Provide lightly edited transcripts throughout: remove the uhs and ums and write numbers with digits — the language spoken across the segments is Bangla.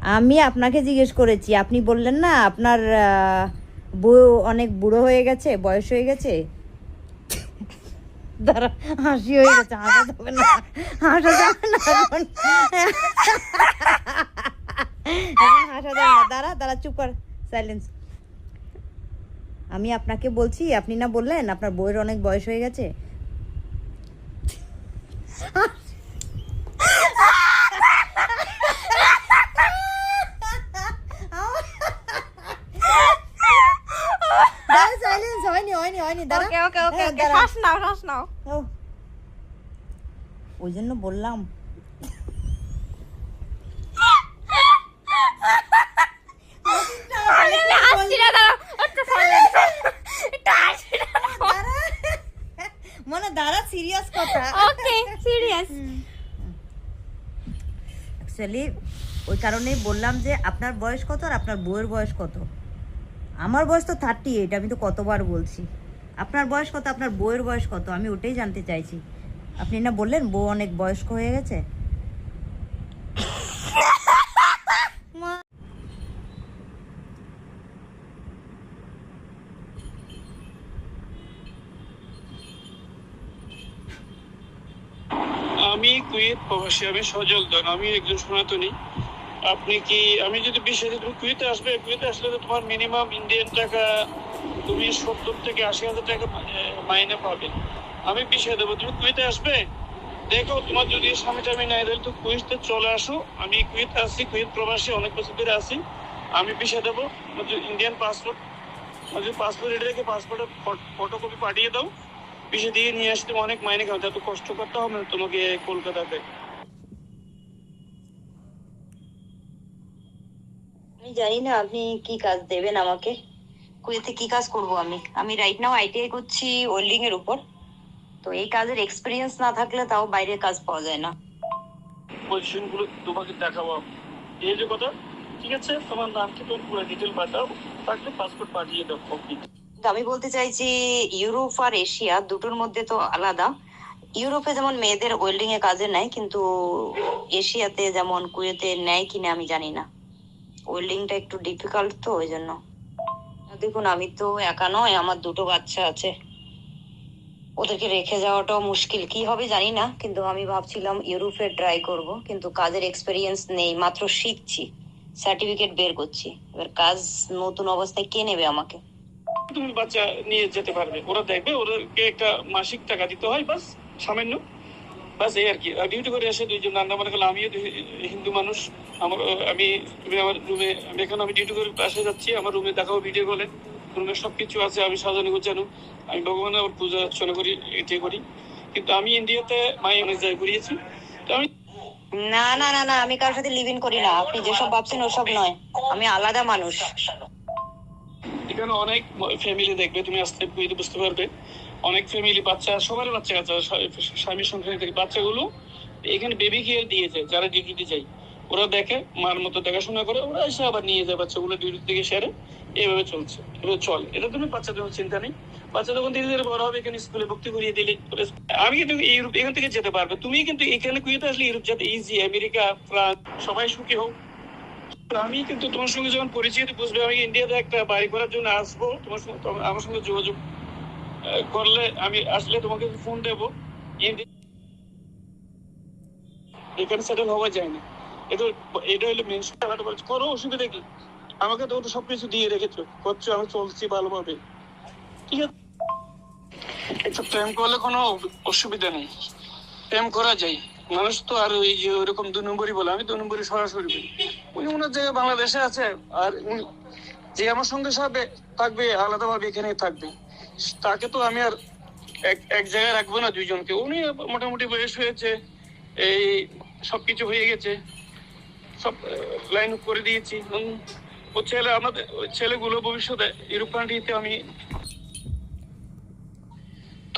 আমি আপনাকে জিজ্ঞেস করেছি, আপনি বললেন না আপনার বউ অনেক বুড়ো হয়ে গেছে, বয়স হয়ে গেছে। দাঁড়া, হাসি হয়ে গেছে, হাসা যাবে না, হাসা যাবে না এখন, এখন হাসা যাবে না। দাঁড়া দাঁড়া, চুপ কর, সাইলেন্স। আমি আপনাকে বলছি, আপনি না বললেন আপনার বউয়ের অনেক বয়স হয়ে গেছে। সাইলেন্স, হয়নি হয়নি হয়নি, দাঁড়া। ওকে ওকে ওকে হ্যাঁ, ওকে, দাঁড়া। শ্বাস নাও শ্বাস নাও। ও, ওই জন্য বললাম। হাসছি না, দাঁড়াও একটু silent, একটু হাসছি না। মানে দাঁড়া, সিরিয়াস কথা। ওকে সিরিয়াস। অ্যাকচুয়ালি ওই কারণেই বললাম যে আপনার বয়স কত আর আপনার বউয়ের বয়স কত। আমার বয়স তো 38, আমি তো কতবার বলছি। আপনার বয়স কত, আপনার বউয়ের বয়স কত, আমি ওটাই জানতে চাইছি। আপনি না বললেন বউ অনেক বয়স্ক হয়ে গেছে। আমি কুয়েত প্রবাসী, আমি সজল ধন, আমি একজন সনাতনী। আপনি কি, আমি যদি বিষয়ে তুমি কুয়েতে আসবে, কুয়েতে আসলে তো তোমার মিনিমাম ইন্ডিয়ান টাকা তুমি 70 থেকে 80 হাজার টাকা মাইনে পাবে। আমি বিষয় দেবো, তুমি কুয়েতে আসবে, দেখো তোমার যদি স্বামী টামি নাই তাহলে তো কুয়েতে চলে আসো। আমি কুয়েতে আছি, কুয়েত প্রবাসী, অনেক বছর ধরে আছি। আমি বিষয় দেবো, ইন্ডিয়ান পাসপোর্ট, যদি পাসপোর্ট রেডি রেখে পাসপোর্টের ফটোকপি পাঠিয়ে দাও, বিষয় দিয়ে নিয়ে আসতে অনেক মাইনে খাওয়া, এত কষ্ট করতে হবে না তোমাকে কলকাতাতে। আমি জানি না আপনি কি কাজ দেবেন আমাকে। কুয়েতে কি কাজ করব আমি? আমি রাইট নাও আইটিআই করছি ওয়েল্ডিং এর উপর। তো এই কাজের এক্সপিরিয়েন্স না থাকলে তাও বাইরে কাজ পাওয়া যায় না। পজিশন গুলো তোমাকে দেখাবো, এই যে কথা। ঠিক আছে, তোমার নাম কি, তোমার পুরো ডিটেল পাঠাও, তাকে পাসপোর্ট পাঠিয়ে দাও কপি। আমি বলতে চাইছি ইউরোপ আর এশিয়া দুটোর মধ্যে তো আলাদা। ইউরোপে যেমন মেয়েদের ওয়েল্ডিং এ কাজে নেয়, কিন্তু এশিয়াতে যেমন কুয়েতে নেয় কিনা আমি জানি না। ওয়েল্ডিংটা একটু ডিফিকাল্ট, তো ওই জন্য। দেখুন, আমি তো একা নয়, আমার দুটো বাচ্চা আছে, ওদেরকে রেখে যাওয়াটাও মুশকিল। কি হবে জানি না, কিন্তু আমি ভাবছিলাম ইউরোপে ট্রাই করব, কিন্তু কাজের এক্সপিরিয়েন্স নেই, মাত্র শিখছি, সার্টিফিকেট বের করছি। এবার কাজ নতুন অবস্থায় কে নেবে আমাকে? তুমি বাচ্চা নিয়ে যেতে পারবে, ওরা দেখবে, ওদেরকে একটা মাসিক টাকা দিতে হয়, বাস সামান্য, বাস এই আর কি। ডিউটি করে এসে দুইজন রান্না বান্না করলে, আমিও হিন্দু মানুষ, আমার আমি, তুমি আমার রুমে, আমি এখন আমি ডিউটি করে বাসে যাচ্ছি, আমার রুমে দেখাবো ভিডিও কলে, রুমে সবকিছু আছে, আমি সাজানো গোছানো, আমি ভগবানের ওর পূজা অর্চনা করি, এটাই করি। কিন্তু আমি ইন্ডিয়াতে মাই অনেক জায়গায় ঘুরিয়েছি, তো আমি। না না না না, আমি কারোর সাথে লিভ ইন করি না, আপনি যেসব ভাবছেন ওসব নয়, আমি আলাদা মানুষ। এখানে অনেক ফ্যামিলি দেখবে, তুমি আসতে বুঝতে পারবে, অনেক ফ্যামিলি, বাচ্চা, সবার বাচ্চা কাচ্চা, স্বামীর সংসারে থেকে বাচ্চাগুলো এখানে বেবি কেয়ার দিয়েছে, যারা ডিউটিতে যায়, ওরা দেখে, মার মতো দেখাশোনা করে, ওরা এসে আবার নিয়ে যায় বাচ্চাগুলো ডিউটি থেকে সেরে। এইভাবে চলছে, এভাবে চলে, এটা তুমি বাচ্চাদের চিন্তা নেই। বাচ্চা তখন ধীরে ধীরে বড় হবে, এখানে স্কুলে ভর্তি করিয়ে দিলে। আমি কিন্তু ইউরোপ এখান থেকে যেতে পারবে, তুমি কিন্তু এখানে কুয়েতে আসলে ইউরোপ যেতে ইজি, আমেরিকা, ফ্রান্স, সবাই সুখী হোক। আমি কিন্তু তোমার সঙ্গে যখন পরিচিত বুঝবে, আমি ইন্ডিয়াতে একটা বাড়ি করার জন্য আসবো, তোমার সঙ্গে, আমার সঙ্গে যোগাযোগ করলে আমি আসলে তোমাকে ফোন দেবো। এখানে সেটেল হওয়া যায় না, এটা এটা হলো মেন। করো, অসুবিধা কি? আমাকে তো সবকিছু দিয়ে রেখেছো, করছো, আমি চলছি ভালোভাবে, ঠিক আছে। একটু প্রেম করলে কোনো অসুবিধা নেই, প্রেম করা যায়। মানুষ তো আর ওই যে ওইরকম 2 নম্বরই বলে, আমি 2 নম্বরই সরাসরি বলি। উনি ওনার জায়গায় বাংলাদেশে আছে, আর যে আমার সঙ্গে সাথে থাকবে আলাদাভাবে এখানেই থাকবে, তাকে তো আমি আর এক জায়গায় রাখবো না দুইজনকে। উনি মোটামুটি বয়স হয়েছে, এই সবকিছু হয়ে গেছে, সব লাইন করে দিয়েছি। ও ছেলে, আমাদের ছেলেগুলো ভবিষ্যতে ইউরোপ কান্ট্রিতে। আমি,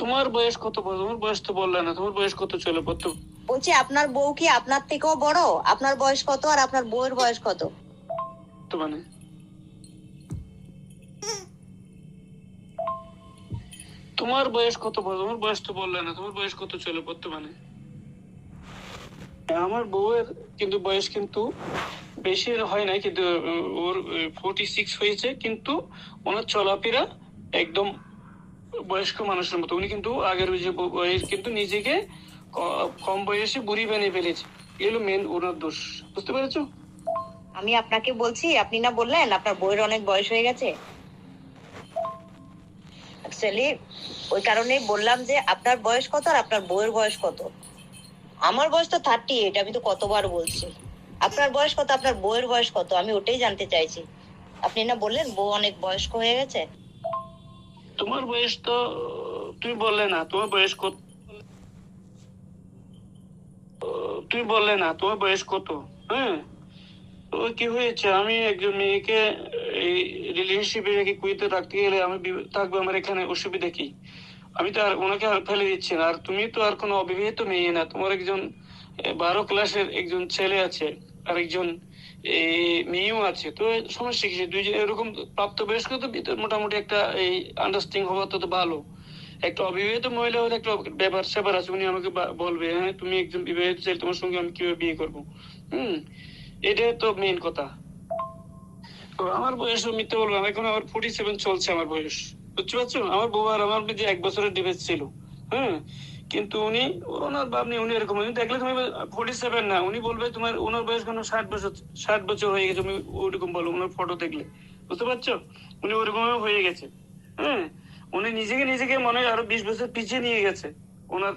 তোমার বয়স কত? তোমার বয়স তো বললে না, তোমার বয়স কত চলে বলছি, আপনার বউ কি আপনার থেকেও বড়? আপনার বয়স কত আর আপনার বউয়ের বয়স কত? মানে তোমার বয়স কত? তোমার বয়স তো বললে না, তোমার বয়স কত চলে বর্তমানে? আমার বউয়ের কিন্তু বয়স কিন্তু বেশি হয় নাই, কিন্তু ওর 46 হয়েছে, কিন্তু ওনার চলাফেরা একদম বয়স্ক মানুষের মতো। উনি কিন্তু আগের ওই যে বয়স কিন্তু নিজেকে কম বয়সে বুড়ি বানিয়ে ফেলেছে। এগুলো মেন ওনার দোষ, বুঝতে পেরেছো? আমি আপনাকে বলছি, আপনি না বললেন আপনার বউয়ের অনেক বয়স হয়ে গেছে। অ্যাকচুয়ালি ওই কারণেই বললাম যে আপনার বয়স কত আর আপনার বউয়ের বয়স কত। আমার বয়স তো 38, আমি তো কতবার বলছি। আপনার বয়স কত, আপনার বউয়ের বয়স কত, আমি ওটাই জানতে চাইছি। আপনি না বললেন বউ অনেক বয়স্ক হয়ে গেছে। তোমার বয়স তো তুমি বললে না তোমার বয়স কত, তুমি বললে না তোমার বয়স কত। হ্যাঁ, তো কি হয়েছে, আমি একজন মেয়েকে এই রিলেশনশিপে রেখে কুয়েতে রাখতে গেলে আমি থাকবো, আমার এখানে অসুবিধা কি? আমি তো আর ওনাকে আর ফেলে দিচ্ছি না। আর তুমি তো আর কোনো অবিবাহিত মেয়ে না, তোমার একজন 12 ক্লাসের একজন ছেলে আছে, আর একজন মেয়েও আছে। তো সমস্যা কি? দুইজন এরকম প্রাপ্তবয়স্ক তো মোটামুটি একটা এই আন্ডারস্ট্যান্ডিং হওয়া তো ভালো। একটা অবিবাহিত মহিলা হলে একটা ব্যাপার স্যাপার আছে, উনি আমাকে বলবে হ্যাঁ তুমি একজন বিবাহিত ছেলে, তোমার সঙ্গে আমি কিভাবে বিয়ে করবো। এটাই তো মেইন কথা। তো আমার বয়স মিথ্যে বলবো না, এখন আমার 47 চলছে আমার বয়স, বুঝতে পারছো? আমার বউ আর আমার মধ্যে 1 বছরের ডিফারেন্স ছিল। হ্যাঁ, কিন্তু ওনার ভাবনি উনি এরকম, উনি দেখলে তুমি 47 না, উনি বলবে তোমার ওনার বয়স কেন 60 বছর, 60 বছর হয়ে গেছে। তুমি ওরকম বলো ওনার ফটো দেখলে, বুঝতে পারছো? উনি ওরকম হয়ে গেছে। হ্যাঁ, উনি নিজেকে মনে হয় আরো 20 বছর পিছিয়ে নিয়ে গেছে ওনার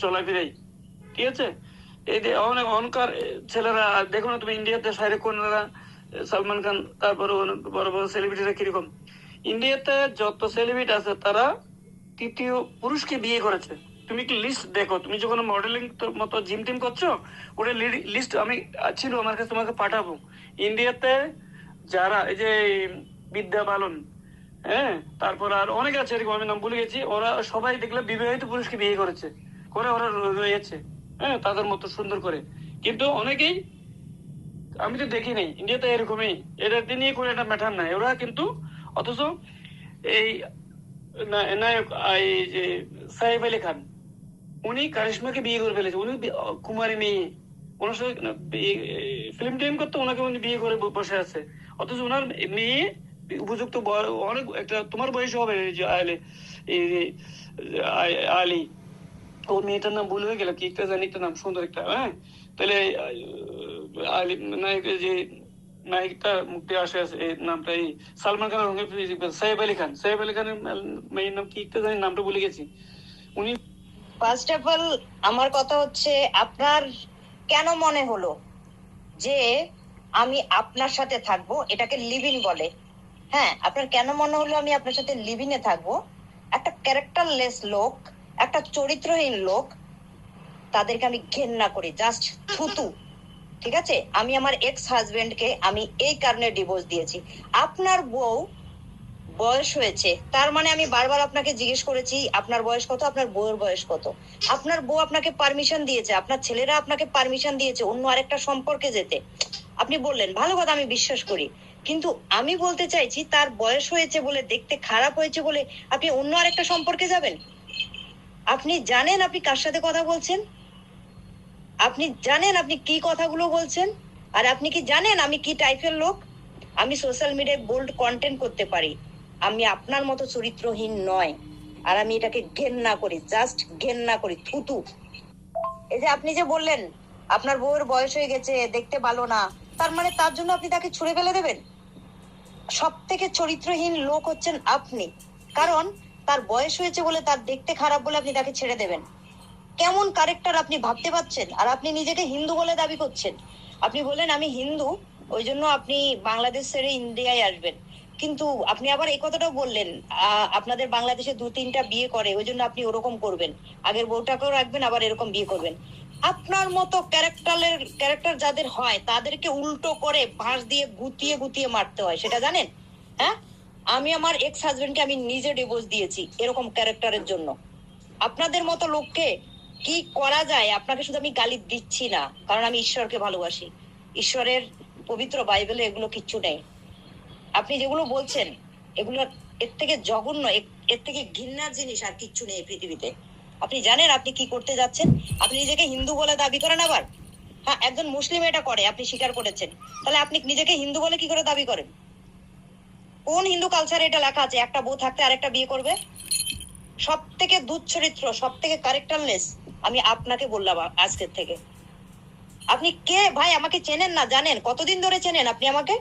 চলাফেরাই, ঠিক আছে? এই যে অনেক অনকার ছেলেরা দেখো না তুমি, ইন্ডিয়াতে শাহরুখ খানরা, সালমান খান, তারপরে বড় বড় সেলিব্রিটিরা কিরকম। ইন্ডিয়াতে যত সেলিব্রিটি আছে তারা তৃতীয় পুরুষকে বিয়ে করেছে। তুমি কি লিস্ট দেখো, তুমি যখন মডেলিং মতো জিম টিম করছো, ওটা লিস্ট আমি ছিল আমার কাছে, তোমাকে পাঠাবো। ইন্ডিয়াতে যারা এই যে বিদ্যা বালন, হ্যাঁ, তারপর আর অনেক আছে এরকম, আমি নাম ভুলে গেছি, ওরা সবাই দেখলে বিবাহিত পুরুষকে বিয়ে করেছে, করে ওরা রয়েছে, হ্যাঁ, তাদের মতো সুন্দর করে। কিন্তু অনেকেই আমি তো দেখি নাই ইন্ডিয়াতে এরকমই, এটা নিয়ে কোনো একটা ম্যাটার নাই ওরা কিন্তু। অথচ এই নায়ক এই যে সাইফ আলী খান, উনি কারিশমাকে বিয়ে করে ফেলেছে। উনি কুমারী মেয়ে, ওনার সাথে ফিল্ম টিম করতে, ওনাকে উনি বিয়ে করে বসে আছে। অথচ ওনার মেয়ে উপযুক্ত অনেক একটা তোমার বয়স হবে, এই যে আলী, ওর মেয়েটার নাম ভুল হয়ে গেল, কি একটা জানি একটা নাম, সুন্দর একটা, হ্যাঁ। তাহলে আলী নায়কের যে নায়িকটা মুক্তি আসে আছে, এই নামটা এই সালমান খানের সঙ্গে সাইফ আলী খান, সাইফ আলী খানের মেয়ের নাম কি একটা জানি, নামটা ভুলে গেছি। উনি ফার্স্ট অফ অল আমার কথা হচ্ছে, আপনার কেন মনে হলো যে আমি আপনার সাথে থাকবো, এটাকে লিভিং বলে। হ্যাঁ, আপনার কেন মনে হলো আমি আপনার সাথে লিভিং এ থাকবো? একটা ক্যারেক্টারলেস লোক, একটা চরিত্রহীন লোক, তাদেরকে আমি ঘেন্না করি, জাস্ট থুতু। ঠিক আছে, আমি আমার এক্স হাজবেন্ডকে আমি এই কারণে ডিভোর্স দিয়েছি। আপনার বউ বয়স হয়েছে, তার মানে আমি বারবার আপনাকে জিজ্ঞেস করেছি আপনার বয়স কত, আপনার বউয়ের বয়স কত। আপনার বউ আপনাকে পারমিশন দিয়েছে, আপনার ছেলেরা আপনাকে পারমিশন দিয়েছে অন্য আরেকটা সম্পর্কে যেতে। আপনি বললেন ভালো কথা, আমি বিশ্বাস করি, কিন্তু আমি বলতে চাইছি তার বয়স হয়েছে বলে, দেখতে খারাপ হয়েছে বলে আপনি অন্য আরেকটা সম্পর্কে যাবেন? আপনি জানেন আপনি কার সাথে কথা বলছেন? আপনি জানেন আপনি কি কথাগুলো বলছেন? আর আপনি কি জানেন আমি কি টাইপের লোক? আমি সোশ্যাল মিডিয়ায় বোল্ড কন্টেন্ট করতে পারি, আমি আপনার মতো চরিত্রহীন নয়। আর আমি এটাকে ঘেন্না করি, জাস্ট ঘেন্না করি, থুতু। এই যে আপনি যে বললেন আপনার বউয়ের বয়স হয়ে গেছে, দেখতে ভালো না, তার মানে তার জন্য আপনি তাকে ছুঁড়ে ফেলে দেবেন? সব থেকে চরিত্রহীন লোক হচ্ছেন আপনি, কারণ তার বয়স হয়েছে বলে, তার দেখতে খারাপ বলে আপনি তাকে ছেড়ে দেবেন? কেমন ক্যারেক্টার আপনি ভাবতে পারছেন? আর আপনি নিজেকে হিন্দু বলে দাবি করছেন। আপনি বলেন আমি হিন্দু, ওই জন্য আপনি বাংলাদেশ ছেড়ে ইন্ডিয়ায় আসবেন। কিন্তু আপনি আবার এই কথাটাও বললেন আপনাদের বাংলাদেশে 2-3টা বিয়ে করে, ওই জন্য আপনি ওরকম করবেন, আগের বউটাকেও রাখবেন আবার এরকম বিয়ে করবেন। আপনার মতো ক্যারেক্টার যাদের হয় তাদেরকে উল্টো করে বাঁশ দিয়ে গুতিয়ে গুতিয়ে মারতে হয়, সেটা জানেন? হ্যাঁ, আমি আমার এক্স হাজবেন্ডকে আমি নিজে ডিভোর্স দিয়েছি এরকম ক্যারেক্টারের জন্য। আপনাদের মতো লোককে কি করা যায়? আপনাকে শুধু আমি গালি দিচ্ছি না, কারণ আমি ঈশ্বরকে ভালোবাসি। ঈশ্বরের পবিত্র বাইবেলে এগুলো কিচ্ছু নেই। আপনি যেগুলো বলছেন এগুলো এর থেকে জঘন্য, এর থেকে ঘৃণার জিনিস আর কিচ্ছু নেই পৃথিবীতে। আপনি জানেন আপনি কি করতে যাচ্ছেন? আপনি নিজেকে হিন্দু বলে দাবি করেন, আবার হ্যাঁ, একজন মুসলিম এটা করে, আপনি স্বীকার করেছেন। তাহলে আপনি নিজেকে হিন্দু বলে কি করে দাবি করেন? কোন হিন্দু কালচারে এটা লেখা আছে একটা বউ থাকতে আরেকটা বিয়ে করবে? সব থেকে দুধ চরিত্র, সব থেকে ক্যারেক্টারলেস আমি আপনাকে বললাম আজকের থেকে। আপনি কে ভাই? আমাকে চেনেন না, জানেন? কতদিন ধরে চেনেন আপনি আমাকে?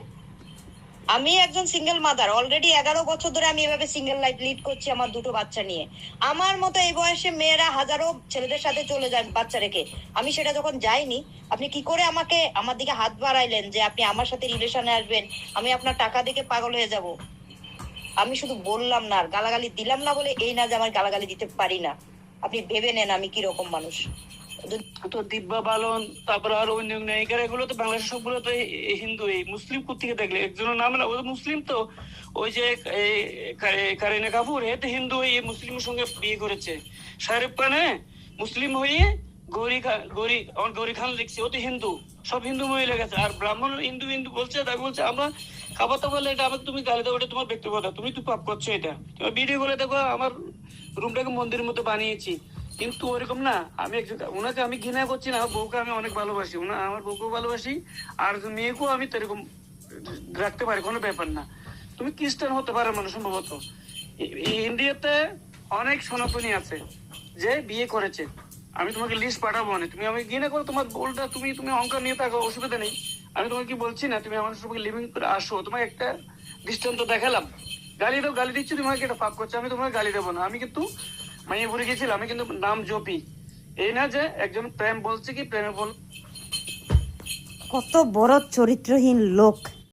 আমি একজন সিঙ্গেল মাদার, অলরেডি 11 বছর ধরে আমি এভাবে সিঙ্গেল লাইফ লিড করছি আমার দুটো বাচ্চা নিয়ে। আমার মতো এই বয়সে মেয়েরা হাজারো ছেলেদের সাথে চলে যায় বাচ্চা রেখে, আমি সেটা যখন যাইনি, আপনি কি করে আমাকে আমার দিকে হাত বাড়াইলেন যে আপনি আমার সাথে রিলেশনে আসবেন, আমি আপনার টাকা দেখে পাগল হয়ে যাব? আমি শুধু বললাম না, আর গালাগালি দিলাম না বলে এই না যে আমার গালাগালি দিতে পারি না। আপনি ভেবে নেন আমি কি রকম মানুষ। তো দিব্যা বালন, তারপর আর অন্য নায়িকারা, এগুলো তো বাংলাদেশের সবগুলো তো হিন্দু। এই মুসলিম কোথেকে দেখলে? একজনের নাম না, ও তো মুসলিম। তো ওই যে কারিনা কাপুর, এ তো হিন্দু হয়ে মুসলিমের সঙ্গে বিয়ে করেছে। শাহরুখ খান মুসলিম হয়ে গৌরী খান লিখছে, ও তো হিন্দু। সব হিন্দু মহিলা গেছে। আর ব্রাহ্মণ হিন্দু হিন্দু বলছে, তাকে বলছে আমরা খাবার তো বললে এটা আমাকে তুমি গালি দাও, এটা তোমার ব্যক্তিগত, তুমি তো পাপ করছো। এটা তুমি ভিডিও করে দেখো, আমার রুমটাকে মন্দিরের মতো বানিয়েছি। কিন্তু ওরকম না, আমি ওনাকে আমি ঘৃণা করছি না, আমার বউকে আমি অনেক ভালোবাসি, আমার বউকেও ভালোবাসি, আর মেয়েকেও আমি তো এরকম রাখতে পারি, কোনো ব্যাপার না। তুমি খ্রিস্টান হতে পারো মানে সম্ভবত। ইন্ডিয়াতে অনেক সনাতনী আছে যে বিয়ে করেছে। আমি তোমাকে লিস্ট পাঠাবো না, তুমি আমি ঘৃণা করো তোমার বোলটা, তুমি অহংকার নিয়ে থাকো, অসুবিধা নেই। আমি তোমাকে কি বলছি না, তুমি আমার সঙ্গে লিভিং করে আসো, তোমাকে একটা দৃষ্টান্ত দেখালাম। গালি দাও, গালি দিচ্ছি, তোমাকে এটা পাপ করছো, আমি তোমাকে গালি দেবো না। আমি কিন্তু মাইয়াপুরে গেছিলাম, আমি কিন্তু নাম জপি। এই না যে একজন প্রেম বলছে কি প্রেমে বল। কত বড় চরিত্রহীন লোক।